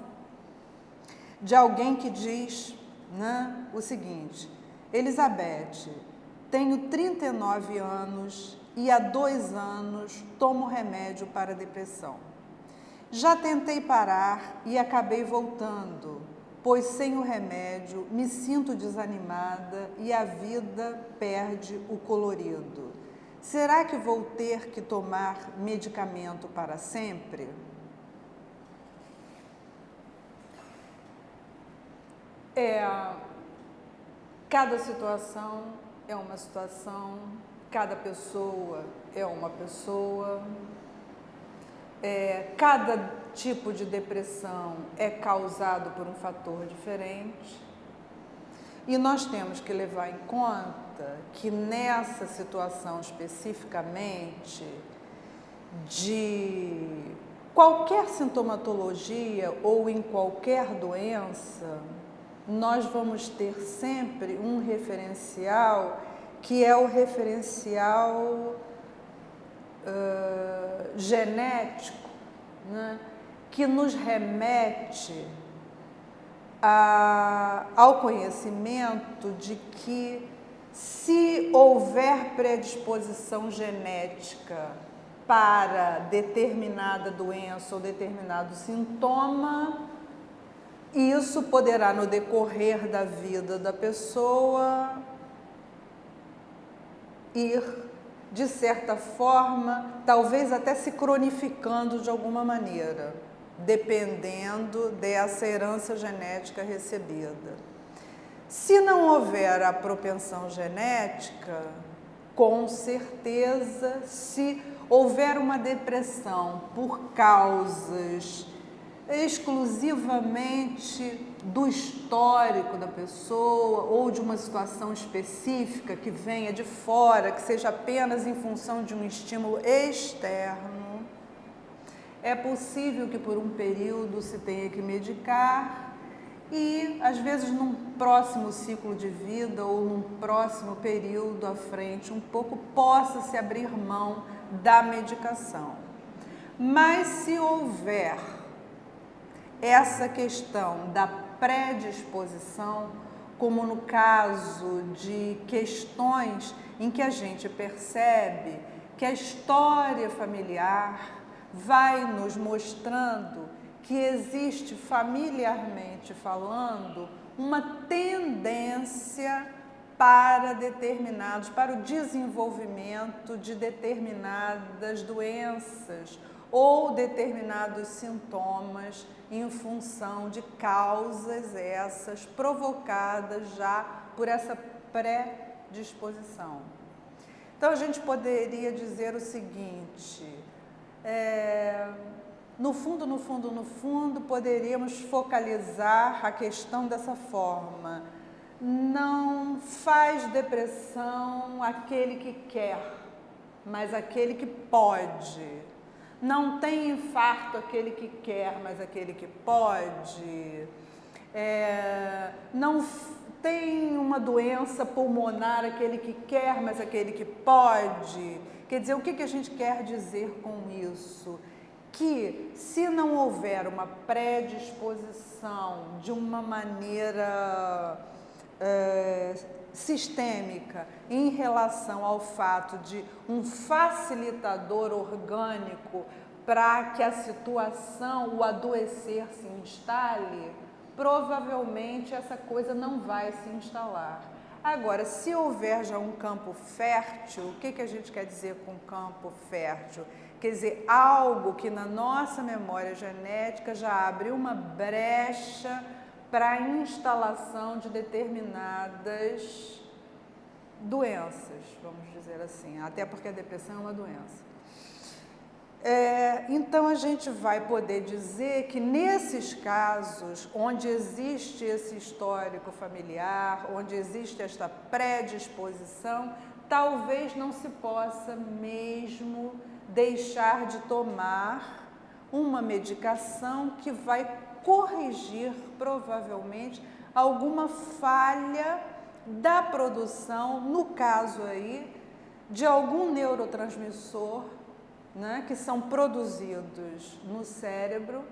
de alguém que diz, né, o seguinte: Elizabeth, tenho 39 anos e há 2 anos tomo remédio para depressão. Já tentei parar e acabei voltando, pois sem o remédio me sinto desanimada e a vida perde o colorido. Será que vou ter que tomar medicamento para sempre? Cada situação é uma situação, cada pessoa é uma pessoa, cada tipo de depressão é causado por um fator diferente e nós temos que levar em conta que nessa situação especificamente de qualquer sintomatologia ou em qualquer doença, nós vamos ter sempre um referencial que é o referencial genético, né? Que nos remete ao conhecimento de que se houver predisposição genética para determinada doença ou determinado sintoma, isso poderá, no decorrer da vida da pessoa, ir, de certa forma, talvez até se cronificando de alguma maneira, dependendo dessa herança genética recebida. Se não houver a propensão genética, com certeza, se houver uma depressão por causas exclusivamente do histórico da pessoa ou de uma situação específica que venha de fora, que seja apenas em função de um estímulo externo, é possível que por um período se tenha que medicar e, às vezes, num próximo ciclo de vida ou num próximo período à frente, um pouco possa se abrir mão da medicação. Mas se houver essa questão da predisposição, como no caso de questões em que a gente percebe que a história familiar vai nos mostrando que existe, familiarmente falando, uma tendência para o desenvolvimento de determinadas doenças ou determinados sintomas em função de causas essas provocadas já por essa predisposição. Então, a gente poderia dizer o seguinte, no fundo, poderíamos focalizar a questão dessa forma. Não faz depressão aquele que quer, mas aquele que pode. Não tem infarto aquele que quer, mas aquele que pode. Não tem uma doença pulmonar aquele que quer, mas aquele que pode. Quer dizer, o que a gente quer dizer com isso? Que se não houver uma predisposição de uma maneira sistêmica em relação ao fato de um facilitador orgânico para que a situação, o adoecer se instale, provavelmente essa coisa não vai se instalar. Agora, se houver já um campo fértil, o que a gente quer dizer com campo fértil? Quer dizer, algo que na nossa memória genética já abre uma brecha para a instalação de determinadas doenças, vamos dizer assim, até porque a depressão é uma doença. Então, a gente vai poder dizer que nesses casos, onde existe esse histórico familiar, onde existe esta predisposição, talvez não se possa mesmo deixar de tomar uma medicação que vai corrigir, provavelmente, alguma falha da produção, no caso aí, de algum neurotransmissor, né, que são produzidos no cérebro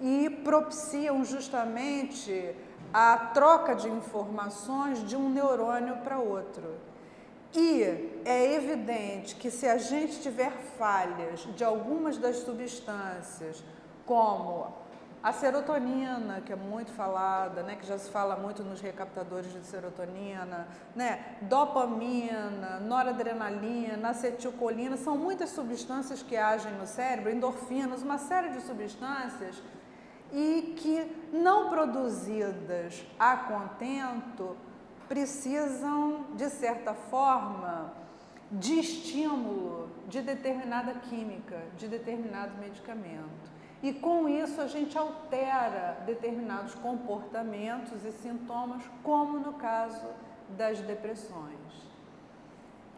e propiciam justamente a troca de informações de um neurônio para outro. E é evidente que se a gente tiver falhas de algumas das substâncias, como a serotonina, que é muito falada, né, que já se fala muito nos recaptadores de serotonina, né, dopamina, noradrenalina, acetilcolina, são muitas substâncias que agem no cérebro, endorfinas, uma série de substâncias, e que não produzidas a contento precisam, de certa forma, de estímulo de determinada química, de determinado medicamento. E com isso a gente altera determinados comportamentos e sintomas, como no caso das depressões.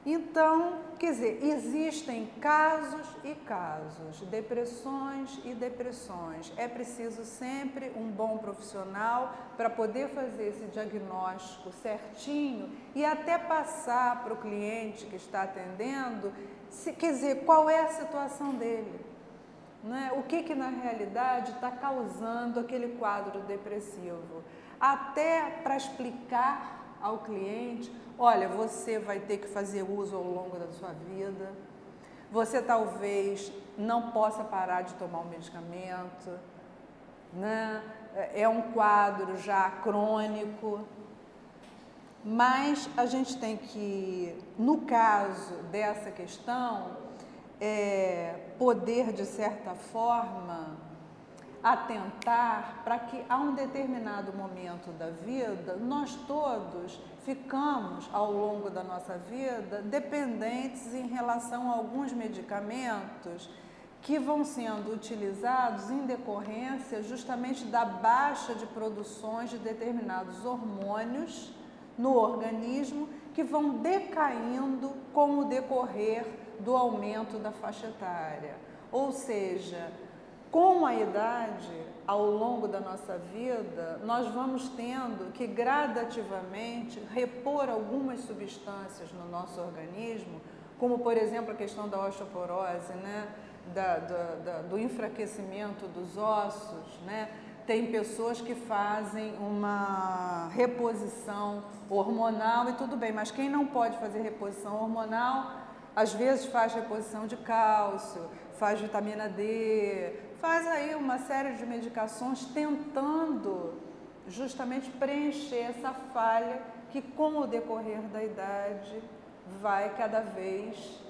Então, quer dizer, existem casos e casos, depressões e depressões. É preciso sempre um bom profissional para poder fazer esse diagnóstico certinho e até passar para o cliente que está atendendo, quer dizer, qual é a situação dele. Né? O que na realidade está causando aquele quadro depressivo. Até para explicar ao cliente, olha, você vai ter que fazer uso ao longo da sua vida, você talvez não possa parar de tomar um medicamento, né? É um quadro já crônico, mas a gente tem que, no caso dessa questão, poder, de certa forma, atentar para que, a um determinado momento da vida, nós todos ficamos, ao longo da nossa vida, dependentes em relação a alguns medicamentos que vão sendo utilizados em decorrência justamente da baixa de produções de determinados hormônios no organismo que vão decaindo com o decorrer do aumento da faixa etária. Ou seja, com a idade, ao longo da nossa vida, nós vamos tendo que gradativamente repor algumas substâncias no nosso organismo, como, por exemplo, a questão da osteoporose, né? Do enfraquecimento dos ossos, né? Tem pessoas que fazem uma reposição hormonal e tudo bem, mas quem não pode fazer reposição hormonal, às vezes faz reposição de cálcio, faz vitamina D, faz aí uma série de medicações tentando justamente preencher essa falha que com o decorrer da idade vai cada vez,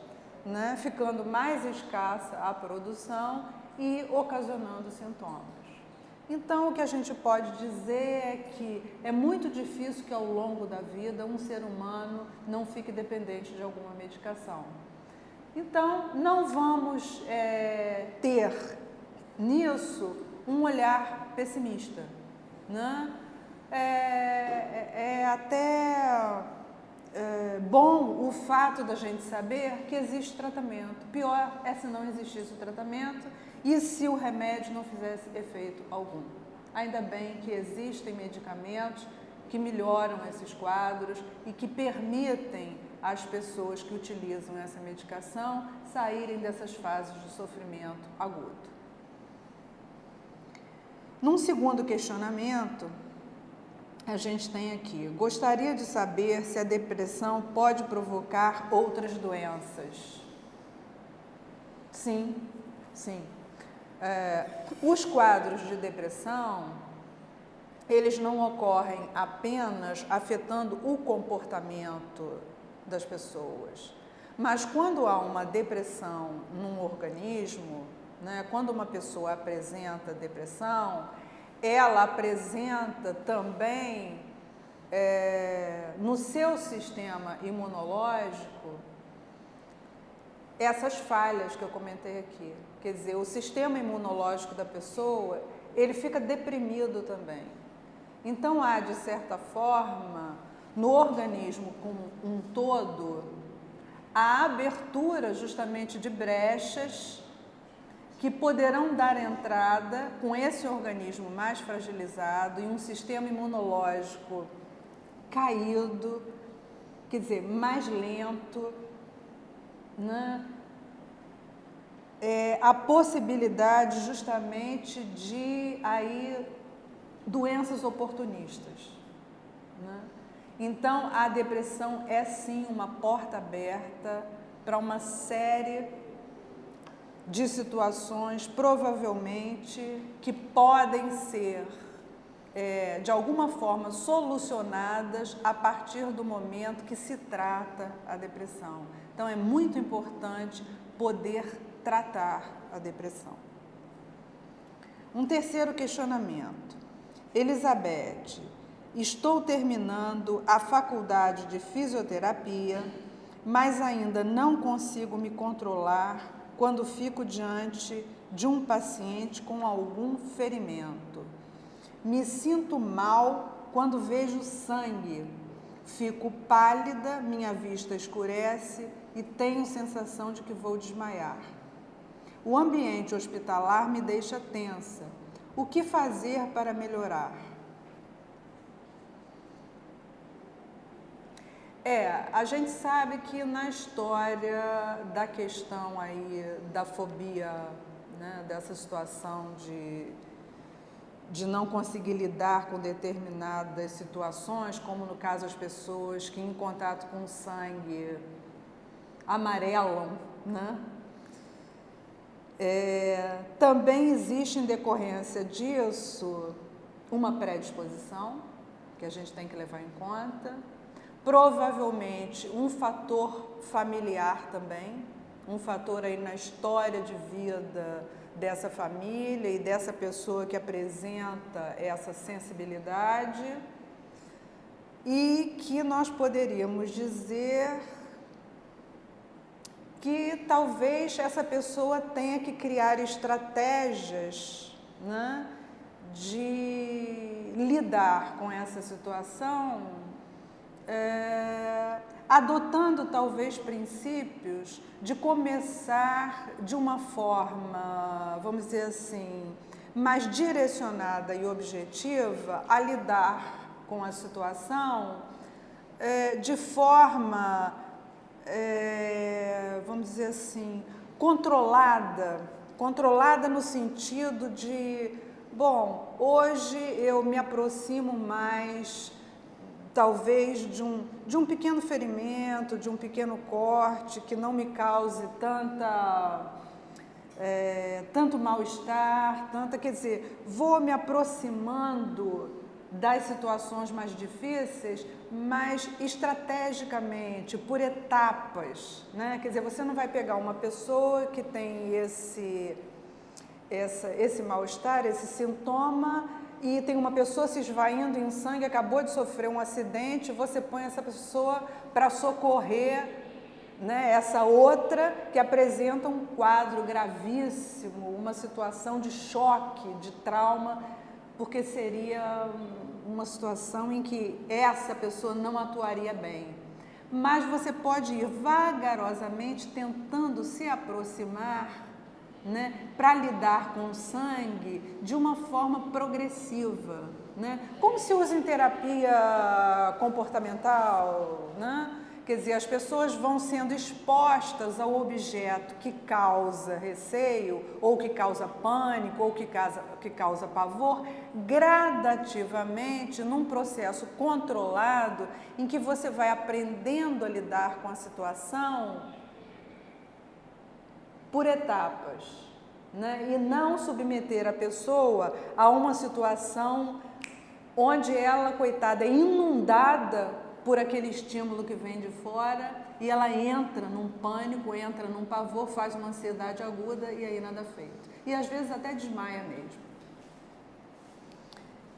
né, ficando mais escassa a produção e ocasionando sintomas. Então, o que a gente pode dizer é que é muito difícil que ao longo da vida um ser humano não fique dependente de alguma medicação. Então, não vamos ter nisso um olhar pessimista, né? É até bom o fato da gente saber que existe tratamento. Pior é se não existisse o tratamento e se o remédio não fizesse efeito algum. Ainda bem que existem medicamentos que melhoram esses quadros e que permitem às pessoas que utilizam essa medicação saírem dessas fases de sofrimento agudo. Num segundo questionamento, a gente tem aqui: gostaria de saber se a depressão pode provocar outras doenças. Sim, sim. Os quadros de depressão, eles não ocorrem apenas afetando o comportamento das pessoas, mas quando há uma depressão num organismo, né, quando uma pessoa apresenta depressão, ela apresenta também no seu sistema imunológico essas falhas que eu comentei aqui. Quer dizer, o sistema imunológico da pessoa, ele fica deprimido também. Então, há, de certa forma, no organismo como um todo, a abertura justamente de brechas que poderão dar entrada com esse organismo mais fragilizado e um sistema imunológico caído, quer dizer, mais lento, né? A possibilidade justamente de aí doenças oportunistas, né? Então, a depressão é sim uma porta aberta para uma série de situações, provavelmente, que podem ser, de alguma forma, solucionadas a partir do momento que se trata a depressão. Então, é muito importante poder tratar a depressão. Um terceiro questionamento. Elizabeth: estou terminando a faculdade de fisioterapia, mas ainda não consigo me controlar quando fico diante de um paciente com algum ferimento. Me sinto mal quando vejo sangue, fico pálida, minha vista escurece e tenho sensação de que vou desmaiar. O ambiente hospitalar me deixa tensa. O que fazer para melhorar? A gente sabe que na história da questão aí da fobia, né, dessa situação de não conseguir lidar com determinadas situações, como no caso as pessoas que em contato com o sangue amarelam, né? Também existe em decorrência disso uma predisposição que a gente tem que levar em conta. Provavelmente um fator familiar também, um fator aí na história de vida dessa família e dessa pessoa que apresenta essa sensibilidade, e que nós poderíamos dizer que talvez essa pessoa tenha que criar estratégias, né, de lidar com essa situação, adotando talvez princípios de começar de uma forma, vamos dizer assim, mais direcionada e objetiva a lidar com a situação de forma, vamos dizer assim, controlada no sentido de, bom, hoje eu me aproximo mais talvez de um pequeno ferimento, de um pequeno corte que não me cause tanto mal-estar, quer dizer, vou me aproximando das situações mais difíceis, mas estrategicamente, por etapas, né? Quer dizer, você não vai pegar uma pessoa que tem esse mal-estar, esse sintoma, e tem uma pessoa se esvaindo em sangue, acabou de sofrer um acidente, você põe essa pessoa para socorrer, né, essa outra que apresenta um quadro gravíssimo, uma situação de choque, de trauma, porque seria uma situação em que essa pessoa não atuaria bem. Mas você pode ir vagarosamente tentando se aproximar, né, para lidar com o sangue de uma forma progressiva, né? Como se usa em terapia comportamental, né? Quer dizer, as pessoas vão sendo expostas ao objeto que causa receio, ou que causa pânico, ou que causa pavor, gradativamente, num processo controlado, em que você vai aprendendo a lidar com a situação por etapas, né? E não submeter a pessoa a uma situação onde ela, coitada, é inundada por aquele estímulo que vem de fora e ela entra num pânico, entra num pavor, faz uma ansiedade aguda e aí nada feito. E às vezes até desmaia mesmo.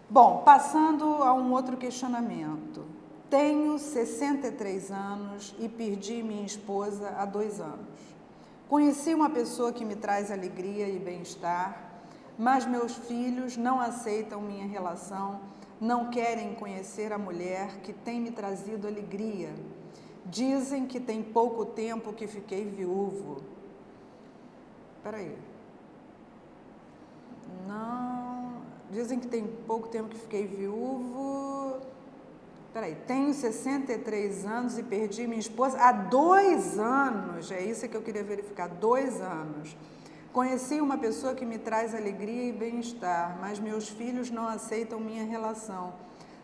Bom, passando a um outro questionamento. Tenho 63 anos e perdi minha esposa há 2 anos. Conheci uma pessoa que me traz alegria e bem-estar, mas meus filhos não aceitam minha relação, não querem conhecer a mulher que tem me trazido alegria. Dizem que tem pouco tempo que fiquei viúvo. Espera aí. Não. Dizem que tem pouco tempo que fiquei viúvo. Espera aí. Tenho 63 anos e perdi minha esposa há 2 anos. É isso que eu queria verificar. 2 anos. Conheci uma pessoa que me traz alegria e bem-estar, mas meus filhos não aceitam minha relação.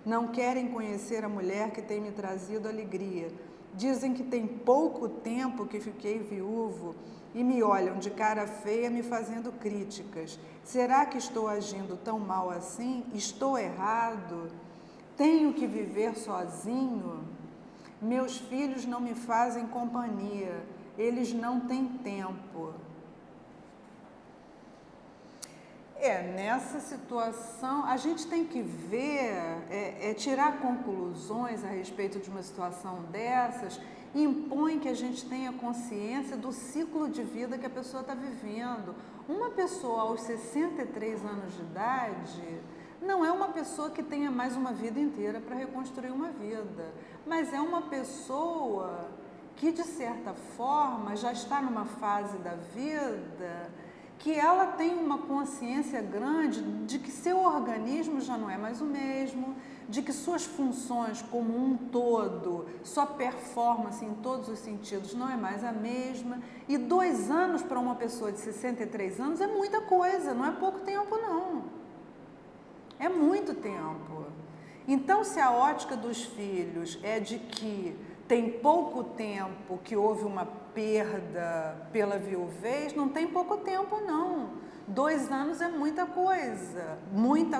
Não querem conhecer a mulher que tem me trazido alegria. Dizem que tem pouco tempo que fiquei viúvo e me olham de cara feia me fazendo críticas. Será que estou agindo tão mal assim? Estou errado? Tenho que viver sozinho? Meus filhos não me fazem companhia. Eles não têm tempo. Nessa situação, a gente tem que ver, tirar conclusões a respeito de uma situação dessas, impõe que a gente tenha consciência do ciclo de vida que a pessoa está vivendo. Uma pessoa aos 63 anos de idade não é uma pessoa que tenha mais uma vida inteira para reconstruir uma vida, mas é uma pessoa que, de certa forma, já está numa fase da vida que ela tem uma consciência grande de que seu organismo já não é mais o mesmo, de que suas funções como um todo, sua performance em todos os sentidos não é mais a mesma. E 2 anos para uma pessoa de 63 anos é muita coisa, não é pouco tempo não. É muito tempo. Então, se a ótica dos filhos é de que tem pouco tempo que houve uma perda pela viuvez, não tem pouco tempo não. 2 anos é muita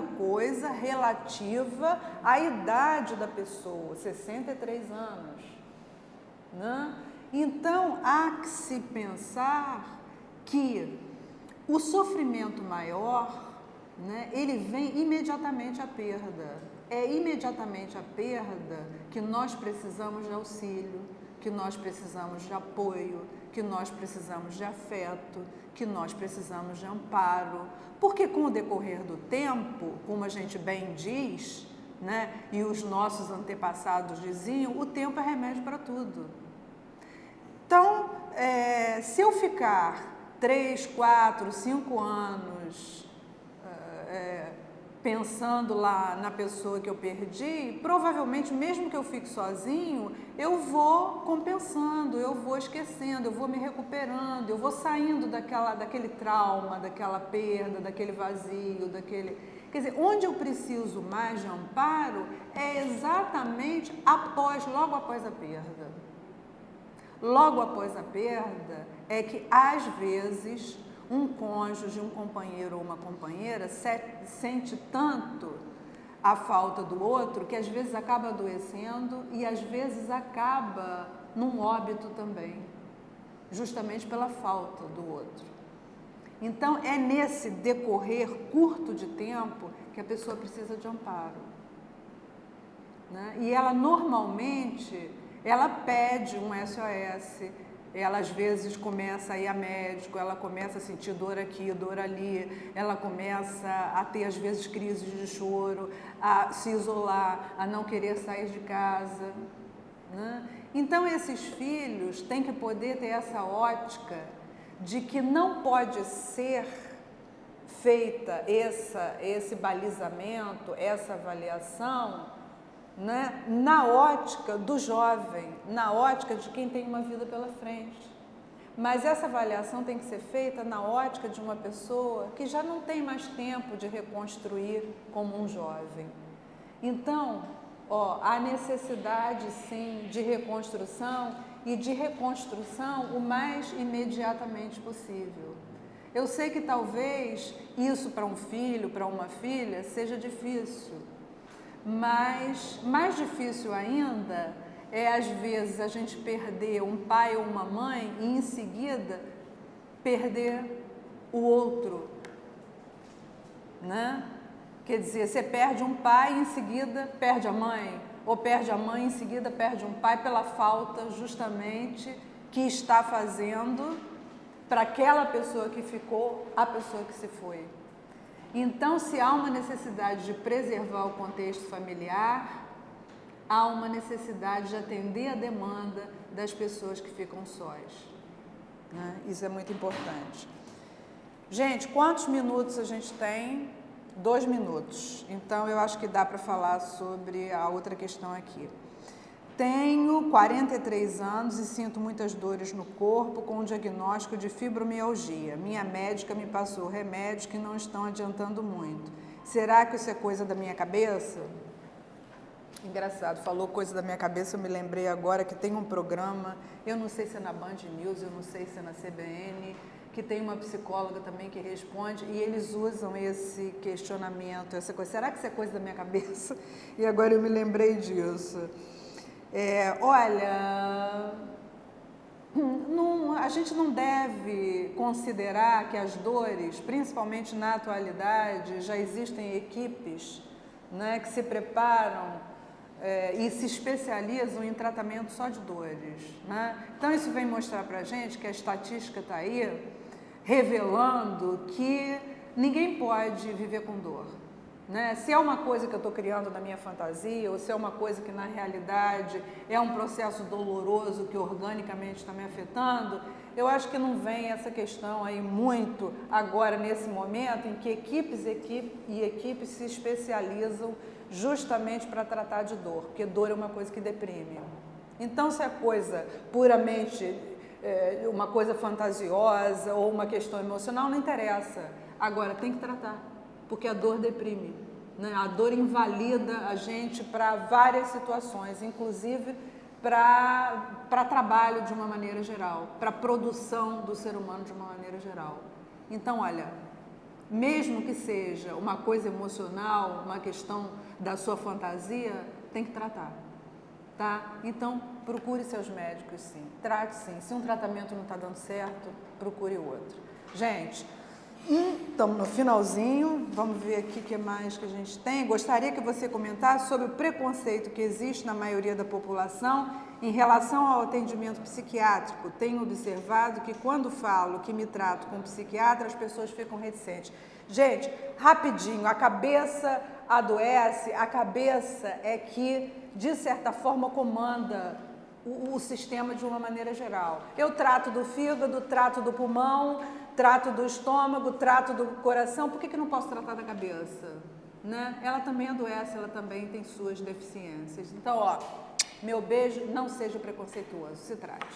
coisa relativa à idade da pessoa, 63 anos, né? Então, há que se pensar que o sofrimento maior, né, ele vem imediatamente à perda. É imediatamente a perda que nós precisamos de auxílio, que nós precisamos de apoio, que nós precisamos de afeto, que nós precisamos de amparo. Porque com o decorrer do tempo, como a gente bem diz, né, e os nossos antepassados diziam, o tempo é remédio para tudo. Então, se eu ficar 3, 4, 5 anos pensando lá na pessoa que eu perdi, provavelmente, mesmo que eu fique sozinho, eu vou compensando, eu vou esquecendo, eu vou me recuperando, eu vou saindo daquele trauma, daquela perda, daquele vazio, Quer dizer, onde eu preciso mais de amparo é exatamente logo após a perda. Logo após a perda é que, às vezes, um cônjuge, um companheiro ou uma companheira sente tanto a falta do outro, que às vezes acaba adoecendo e às vezes acaba num óbito também, justamente pela falta do outro. Então, é nesse decorrer curto de tempo que a pessoa precisa de amparo, né? E ela normalmente, ela pede um SOS, ela às vezes começa a ir a médico, ela começa a sentir dor aqui, dor ali, ela começa a ter às vezes crises de choro, a se isolar, a não querer sair de casa, né? Então esses filhos têm que poder ter essa ótica de que não pode ser feita esse balizamento, essa avaliação, né, na ótica do jovem, na ótica de quem tem uma vida pela frente. Mas essa avaliação tem que ser feita na ótica de uma pessoa que já não tem mais tempo de reconstruir como um jovem. Então, há necessidade sim de reconstrução e de reconstrução o mais imediatamente possível. Eu sei que talvez isso para um filho, para uma filha, seja difícil. Mas mais difícil ainda é, às vezes, a gente perder um pai ou uma mãe e, em seguida, perder o outro, né? Quer dizer, você perde um pai e, em seguida, perde a mãe, ou perde a mãe e, em seguida, perde um pai pela falta, justamente, que está fazendo para aquela pessoa que ficou, a pessoa que se foi. Então, se há uma necessidade de preservar o contexto familiar, há uma necessidade de atender a demanda das pessoas que ficam sós, né? Isso é muito importante. Gente, quantos minutos a gente tem? 2 minutos. Então, eu acho que dá para falar sobre a outra questão aqui. Tenho 43 anos e sinto muitas dores no corpo com o diagnóstico de fibromialgia. Minha médica me passou remédios que não estão adiantando muito. Será que isso é coisa da minha cabeça? Engraçado, falou coisa da minha cabeça, eu me lembrei agora que tem um programa, eu não sei se é na Band News, eu não sei se é na CBN, que tem uma psicóloga também que responde e eles usam esse questionamento, essa coisa. Será que isso é coisa da minha cabeça? E agora eu me lembrei disso. Olha, a gente não deve considerar que as dores, principalmente na atualidade, já existem equipes, né, que se preparam e se especializam em tratamento só de dores, né? Então isso vem mostrar para a gente que a estatística está aí revelando que ninguém pode viver com dor, né? Se é uma coisa que eu estou criando na minha fantasia, ou se é uma coisa que na realidade é um processo doloroso que organicamente está me afetando, eu acho que não vem essa questão aí muito agora nesse momento em que equipes se especializam justamente para tratar de dor, porque dor é uma coisa que deprime. Então, se é coisa puramente uma coisa fantasiosa ou uma questão emocional, não interessa. Agora, tem que tratar, porque a dor deprime, né? A dor invalida a gente para várias situações, inclusive para trabalho de uma maneira geral, para a produção do ser humano de uma maneira geral. Então, olha, mesmo que seja uma coisa emocional, uma questão da sua fantasia, tem que tratar, tá? Então, procure seus médicos, sim. Trate, sim. Se um tratamento não está dando certo, procure outro. Gente, estamos no finalzinho, vamos ver aqui o que mais que a gente tem. Gostaria que você comentasse sobre o preconceito que existe na maioria da população em relação ao atendimento psiquiátrico. Tenho observado que quando falo que me trato com um psiquiatra, as pessoas ficam reticentes. Gente, rapidinho, a cabeça adoece, a cabeça é que, de certa forma, comanda o sistema de uma maneira geral. Eu trato do fígado, trato do pulmão, trato do estômago, trato do coração, por que não posso tratar da cabeça? Né? Ela também adoece, ela também tem suas deficiências. Então, meu beijo, não seja preconceituoso, se trate.